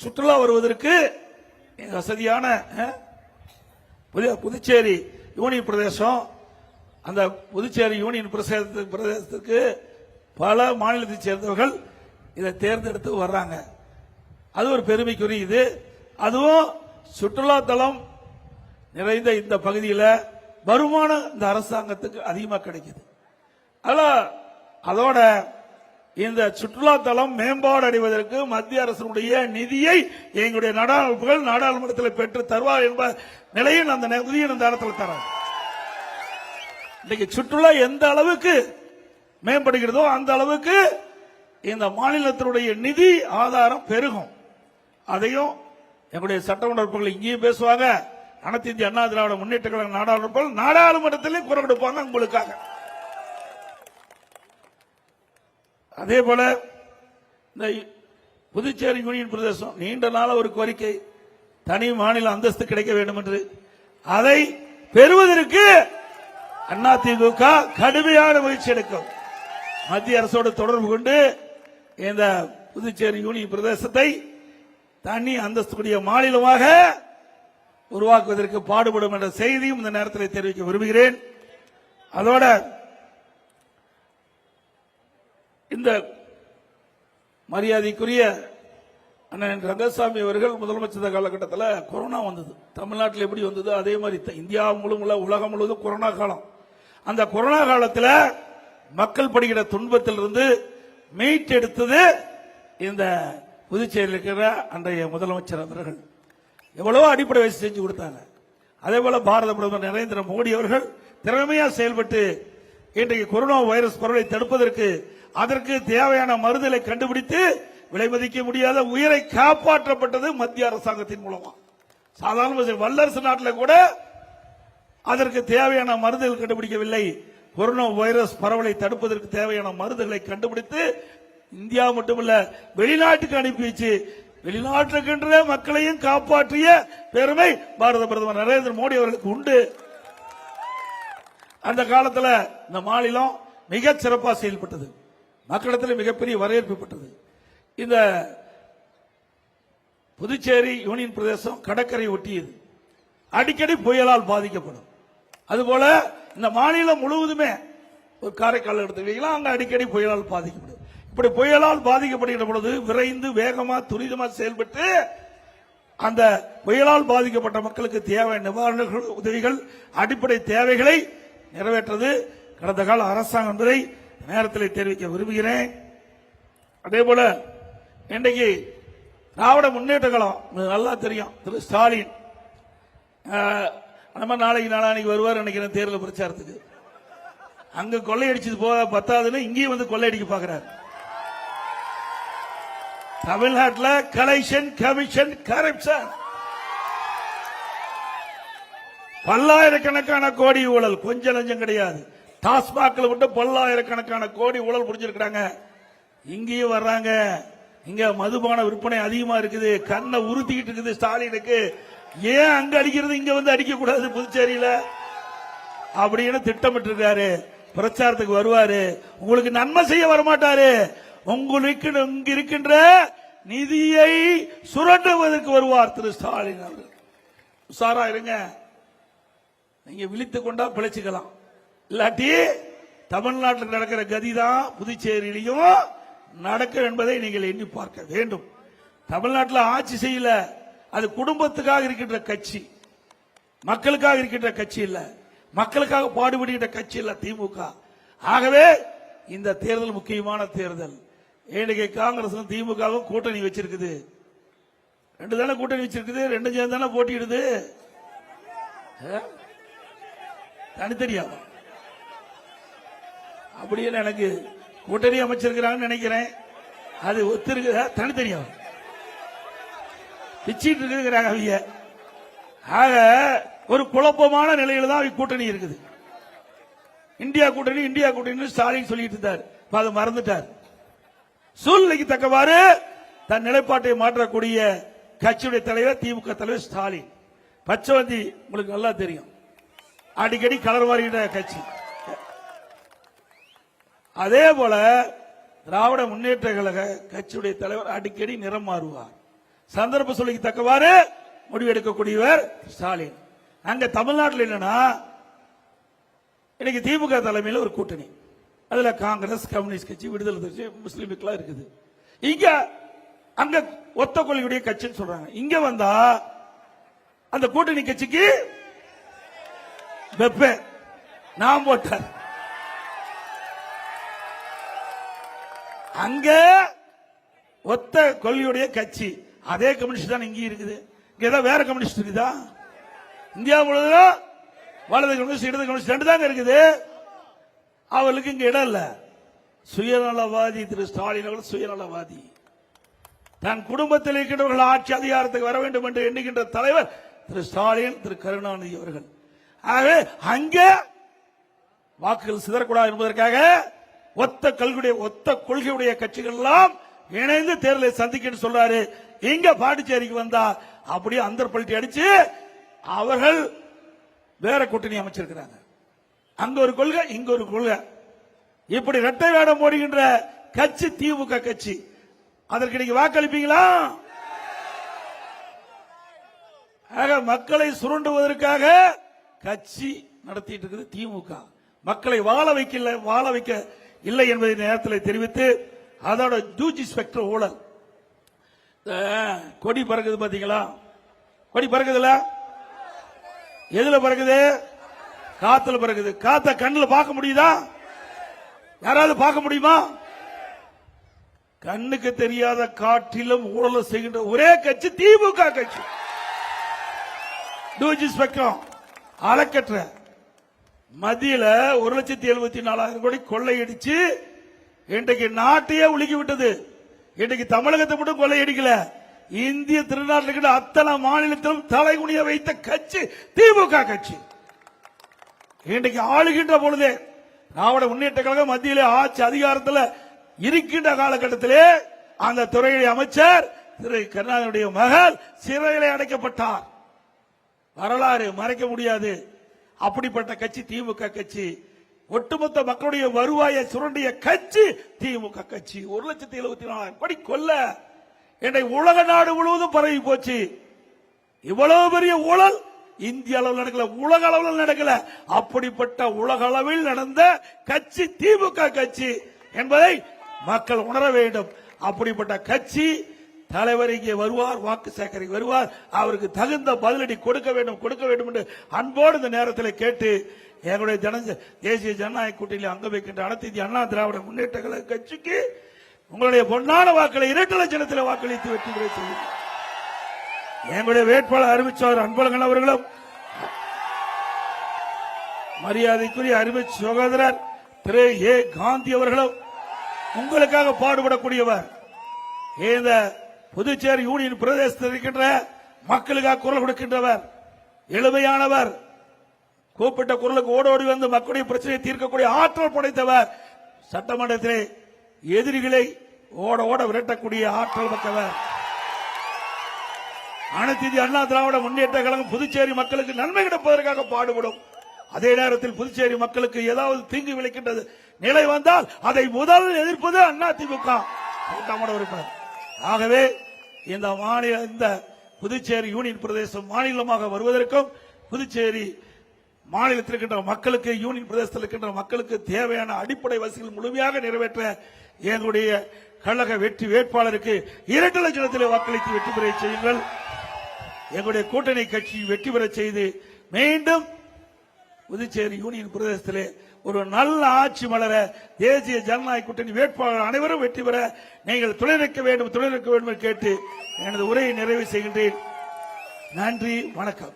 சுற்றுலா வருவதற்கு வசதியான புதுச்சேரி யூனியன் பிரதேசம், அந்த புதுச்சேரி யூனியன் பிரதேசத்துக்கு பல மாநிலத்தை சேர்ந்தவர்கள் இதை தேர்ந்தெடுத்து வர்றாங்க. அது ஒரு பெருமைக்குரியது. அதுவும் சுற்றுலா தலம் நிறைந்த இந்த பகுதியில் வருமானம் இந்த அரசாங்கத்துக்கு அதிகமாக கிடைக்குது. அதோட இந்த சுற்றுலா தலம் மேம்பாடு அடைவதற்கு மத்திய அரசுடைய நிதியை எங்களுடைய நாடாளுமன்றத்தில் பெற்று தருவார் என்ற நிலையில் அந்த நிதியை இந்த இடத்துல தராங்க. இன்னைக்கு சுற்றுலா எந்த அளவுக்கு மேம்படுகிறதோ அந்த அளவுக்கு இந்த மாநிலத்தினுடைய நிதி ஆதாரம் பெருகும். அதையும் எங்களுடைய சட்டமன்ற உறுப்பினர்கள் இங்கேயும் பேசுவாங்க, அனைத்து இந்திய அண்ணா திராவிட முன்னேற்ற கழக நாடாளுமன்றத்திலே குரல் கொடுப்பாங்க உங்களுக்காக. அதே போல இந்த புதுச்சேரி யூனியன் பிரதேசம் நீண்ட நாள் ஒரு கோரிக்கை, தனி மாநில அந்தஸ்து கிடைக்க வேண்டும் என்று. அதை பெறுவதற்கு அதிமுக கடுமையான முயற்சி எடுக்கும். மத்திய அரசோடு தொடர்பு கொண்டு இந்த புதுச்சேரி யூனியன் பிரதேசத்தை தனி அந்தஸ்துடைய மாநிலமாக உருவாக்குவதற்கு பாடுபடும் என்ற செய்தியும் இந்த நேரத்தில் தெரிவிக்க விரும்புகிறேன். அதோட இந்த மரியாதைக்குரிய அண்ணன் ரங்கசாமி அவர்கள் முதலமைச்சர் காலகட்டத்தில் கொரோனா வந்தது. தமிழ்நாட்டில் எப்படி வந்தது அதே மாதிரி இந்தியா முழுவதும் உலகம் முழுவதும் கொரோனா காலம். அந்த கொரோனா காலத்தில் மக்கள் படுகிற துன்பத்திலிருந்து மீட்டெடுத்தது இந்த புதுச்சேரியில் இருக்கிற அன்றைய முதலமைச்சர் அவர்கள். எவ்வளவோ அடிப்படை வசதி செஞ்சு கொடுத்தாங்க. அதே போல பாரத பிரதமர் நரேந்திர மோடி அவர்கள் திறமையா செயல்பட்டு இன்றைக்கு கொரோனா வைரஸ் பரவலை தடுப்பதற்கு அதற்கு தேவையான மருந்துகளை கண்டுபிடித்து விலை மதிக்க முடியாத உயிரை காப்பாற்றப்பட்டது மத்திய அரசாங்கத்தின் மூலமா. சாதாரண வல்லரசு நாட்டில் கூட அதற்கு தேவையான மருந்துகள் கண்டுபிடிக்கவில்லை. கொரோனா வைரஸ் பரவலை தடுப்பதற்கு தேவையான மருந்துகளை கண்டுபிடித்து இந்தியா மட்டுமல்ல வெளிநாட்டுக்கு அனுப்பி வச்சு வெளிநாட்டுக்கின்ற மக்களையும் காப்பாற்றிய பெருமை பாரத பிரதமர் நரேந்திர மோடி அவர்களுக்கு உண்டு. அந்த காலத்தில் இந்த மாநிலம் மிக சிறப்பாக செயல்பட்டது, மக்களிடத்தில் மிகப்பெரிய வரவேற்பு பெற்றது. இந்த புதுச்சேரி யூனியன் பிரதேசம் கடற்கரை ஒட்டியது, அடிக்கடி புயலால் பாதிக்கப்படும். அதுபோல இந்த மாநிலம் முழுவதுமே ஒரு காரைக்கால் எடுத்துக்கலாம், அங்க அடிக்கடி புயலால் பாதிக்கப்படும். இப்படி புயலால் பாதிக்கப்படுகிற பொழுது விரைந்து வேகமா துரிதமா செயல்பட்டு அந்த புயலால் பாதிக்கப்பட்ட மக்களுக்கு தேவையான நிவாரண உதவிகள் அடிப்படை தேவைகளை நிறைவேற்றது கடந்த கால அரசாங்கம் என்பதை நேரத்தில் தெரிவிக்க விரும்புகிறேன். அதே போல இன்றைக்கு திராவிட முன்னேற்ற கழகம் நல்லா தெரியும், திரு ஸ்டாலின் நம்ம நாளைக்கு வருவார் நினைக்கிறேன் தேர்தல் பிரச்சாரத்துக்கு. அங்க கொள்ளையடிச்சது போக பத்தாதுன்னு இங்கேயும் வந்து கொள்ளையடிக்க பாக்குறாரு. தமிழ்நாட்டில் கலெக்ஷன் கமிஷன் கரப்ஷன் பல்லாயிரக்கணக்கான கோடி ஊழல், கொஞ்சம் லஞ்சம் கிடையாது. டாஸ்மாக்ல விட்டு பல்லாயிரக்கணக்கான கோடி ஊழல் புரிஞ்சிருக்காங்க. இங்கேயும் வர்றாங்க. இங்க மதுபான விற்பனை அதிகமா இருக்குது, கண்ணை உறுத்திக்கிட்டு இருக்குது ஸ்டாலினுக்கு. ஏன் அங்க அடிக்கிறது இங்க வந்து அடிக்க கூடாது புதுச்சேரியில அப்படின்னு திட்டமிட்டு இருக்காரு. பிரச்சாரத்துக்கு வருவாரு, உங்களுக்கு நன்மை செய்ய வரமாட்டாரு, உங்களுக்கு இங்க இருக்கின்ற நிதியை சுரண்டுவதற்கு வருவார் திரு ஸ்டாலின் அவர்கள். உஷாரா இருங்க, நீங்க விழித்துக் கொண்டா பிழைச்சுக்கலாம், இல்லாட்டி தமிழ்நாட்டில் நடக்கிற கதிதான் புதுச்சேரியிலையும் நடக்கும் என்பதை நீங்கள் எண்ணி பார்க்க வேண்டும். தமிழ்நாட்டில் ஆட்சி செய்யல, அது குடும்பத்துக்காக இருக்கின்ற கட்சி, மக்களுக்காக இருக்கின்ற கட்சி இல்ல, மக்களுக்காக பாடுபடுகின்ற கட்சி இல்ல திமுக. ஆகவே இந்த தேர்தல் முக்கியமான தேர்தல். ஏழைகை காங்கிரஸ் திமுகவும் கூட்டணி வச்சிருக்குது, ரெண்டு தானே கூட்டணி வச்சிருக்குது, ரெண்டு சேர்ந்து தானே போட்டியிடுது, தனித்தனியாவா? அப்படியே எனக்கு கூட்டணி அமைச்சிருக்கிறாங்கன்னு நினைக்கிறேன். அது ஒத்திருக்கு, தனித்தனியாவா பிச்சிட்டு இருக்கிறாங்க அவங்க. ஆக ஒரு குழப்பமான நிலையில தான் கூட்டணி இருக்குது. இந்தியா கூட்டணி ஸ்டாலின் சொல்லிட்டு இருந்தார், அதை மறந்துட்டார். சூழ்நிலைக்கு தக்கவாறு தன் நிலைப்பாட்டை மாற்றக்கூடிய கட்சியுடைய தலைவர் திமுக தலைவர் ஸ்டாலின். பச்சைவந்தி உங்களுக்கு நல்லா தெரியும், அடிக்கடி கலர் மாறுகின்ற கட்சி. அதே போல திராவிட முன்னேற்ற கழக கட்சியுடைய தலைவர் அடிக்கடி நிறம் மாறுவார். சந்தர்ப்ப சொல்லிக்கு தக்கவாறு முடிவெடுக்கக்கூடியவர் ஸ்டாலின். அங்க தமிழ்நாட்டில் என்னன்னா இன்னைக்கு திமுக தலைமையில் ஒரு கூட்டணி, அதுல காங்கிரஸ், கம்யூனிஸ்ட் கட்சி, விடுதலை கட்சி, முஸ்லீம் இருக்குது. இங்க அங்க ஒத்த கொள்கையுடைய கட்சின்னு சொல்றாங்க. இங்க வந்தா அந்த கூட்டணி கட்சிக்கு வெப்ப நாம் போட்டார். அங்க ஒத்த கொள்கையுடைய கட்சி அதே கம்யூனிஸ்ட் தான் இங்க இருக்குது. இங்க ஏதாவது வேற கம்யூனிஸ்ட் இருக்குதா? இந்தியா முழுவதும் வலது கம்யூனிஸ்ட், இடது கம்யூனிஸ்ட் ரெண்டு தாங்க இருக்குது. அவர்களுக்கு இங்க இடம் இல்ல. சுயநலவாதி திரு ஸ்டாலின் அவர்கள் சுயநலவாதி. தன் குடும்பத்தில் இருக்கின்றவர்கள் ஆட்சி அதிகாரத்துக்கு வர வேண்டும் என்று எண்ணுகின்ற தலைவர் திரு ஸ்டாலின், திரு கருணாநிதி அவர்கள். ஆகவே அங்கே வாக்குகள் சிதறக்கூடாது என்பதற்காக ஒத்த கொள்கையுடைய கட்சிகள் எல்லாம் இணைந்து தேர்தலை சந்திக்க சொல்றாரு. இங்க பாண்டிச்சேரிக்கு வந்தா அப்படியே அந்தர் பல்ட்டி அடிச்சு அவர்கள் வேற கூட்டணி அமைச்சிருக்கிறாங்க. அங்க ஒரு கொள்கை, இங்க ஒரு கொள்கை. இப்படி இரட்டை வேடம் போடுகின்ற கட்சி திமுக கட்சி. அதற்கு நீங்க வாக்களிப்பீங்களா? மக்களை சுருண்டுவதற்காக கட்சி நடத்திட்டு இருக்குது திமுக. மக்களை வாழ வைக்க இல்லை என்பதை நேரத்தில் தெரிவித்து, அதோட ஜூஜி ஸ்பெக்டர் ஊழல். கொடி பறக்குது பாத்தீங்களா? கொடி பறக்குதுல, எதுல பறக்குது? காத்துல பறக்குது. காத்த கண்ணுல பார்க்க முடியுதா? யாராவது பார்க்க முடியுமா? கண்ணுக்கு தெரியாத காற்றிலும் ஊழல் செய்கின்ற ஒரே கட்சி திமுக கட்சி. டூஜி ஸ்பெக்ட்ரம் அலக்கற்ற மத்தியில 1,74,000 கோடி கொள்ளையடிச்சு இன்றைக்கு நாட்டையே உலுக்கி விட்டது. இன்றைக்கு தமிழகத்தை மட்டும் கொள்ளையடிக்கல, இந்திய திருநாட்டில் இருக்கிற அத்தனை மாநிலத்திலும் தலைகுனிய வைத்த கட்சி திமுக கட்சி. இன்றைக்கு ஆளுகின்ற பொழுதே திராவிட முன்னேற்ற கழகம் மத்தியிலே ஆட்சி அதிகாரத்தில் இருக்கின்ற காலகட்டத்திலே அந்த துறையுடைய அமைச்சர் திரு கருணாநிதியுடைய மகள் சிறையிலே அடைக்கப்பட்டார். வரலாறு மறைக்க முடியாது. அப்படிப்பட்ட கட்சி திமுக கட்சி. ஒட்டுமொத்த மக்களுடைய வருவாயை சுரண்டிய கட்சி திமுக கட்சி. 1,74,000 கோடி கொல்ல இன்றைக்கு உலக நாடு முழுவதும் பரவி போச்சு. இவ்வளவு பெரிய ஊழல் இந்திய அளவில் நடக்கல, உலக அளவில் நடக்கல. அப்படிப்பட்ட உலக அளவில் நடந்த கட்சி திமுக கட்சி என்பதை மக்கள் உணர வேண்டும். அப்படிப்பட்ட கட்சி தலைவர் இங்கே வருவார், வாக்கு சேகரிக்க வருவார், அவருக்கு தகுந்த பதிலடி கொடுக்க வேண்டும் என்று அன்போடு இந்த நேரத்தில் கேட்டு, எங்களுடைய தேசிய ஜனநாயக கூட்டணியில் அங்க வைக்கின்ற அனைத்து இந்திய அண்ணா திராவிட முன்னேற்ற கழக கட்சிக்கு உங்களுடைய பொன்னான வாக்களை 2 லட்சத்தில் வாக்களித்து வெற்றி பெற செய்யும். எங்களுடைய வேட்பாளர் அறிவிச்சவர் அன்பழகன் அவர்களும், மரியாதைக்குரிய அறிவு சகோதரர் திரு ஏ காந்தி அவர்களும் உங்களுக்காக பாடுபடக்கூடியவர். இந்த புதுச்சேரி யூனியன் பிரதேசத்தில் இருக்கின்ற மக்களுக்காக குரல் கொடுக்கின்றவர், எளிமையானவர், கூப்பிட்ட குரலுக்கு ஓடோடி வந்து மக்களுடைய பிரச்சனையை தீர்க்கக்கூடிய ஆற்றல் படைத்தவர், சட்டமன்றத்திலே எதிரிகளை ஓட விரட்டக்கூடிய ஆற்றல் மிக்கவர். அனைத்து இந்திய அண்ணா திராவிட முன்னேற்ற கழகம் புதுச்சேரி மக்களுக்கு நன்மை கிடைப்பதற்காக பாடுபடும். அதே நேரத்தில் புதுச்சேரி மக்களுக்கு ஏதாவது தீங்கு விளைக்கின்றது நிலை வந்தால் அதை முதல் எதிர்ப்பது அண்ணா திமுக உறுப்பினர். ஆகவே இந்த புதுச்சேரி யூனியன் பிரதேசம் மாநிலமாக வருவதற்கும், புதுச்சேரி மாநிலத்தில் இருக்கின்ற மக்களுக்கு, யூனியன் பிரதேசத்தில் இருக்கின்ற மக்களுக்கு தேவையான அடிப்படை வசதிகள் முழுமையாக நிறைவேற்ற எங்களுடைய கழக வெற்றி வேட்பாளருக்கு 2 லட்சத்தில் வாக்களித்து வெற்றி பெற செய்யுங்கள். எங்களுடைய கூட்டணி கட்சி வெற்றி பெற செய்து மீண்டும் புதுச்சேரி யூனியன் பிரதேசத்திலே ஒரு நல்ல ஆட்சி மலர தேசிய ஜனநாயக கூட்டணி வேட்பாளர் அனைவரும் வெற்றி பெற நீங்கள் துணைநிற்க வேண்டும் என்று கேட்டு எனது உரையை நிறைவு செய்கின்றேன். நன்றி, வணக்கம்.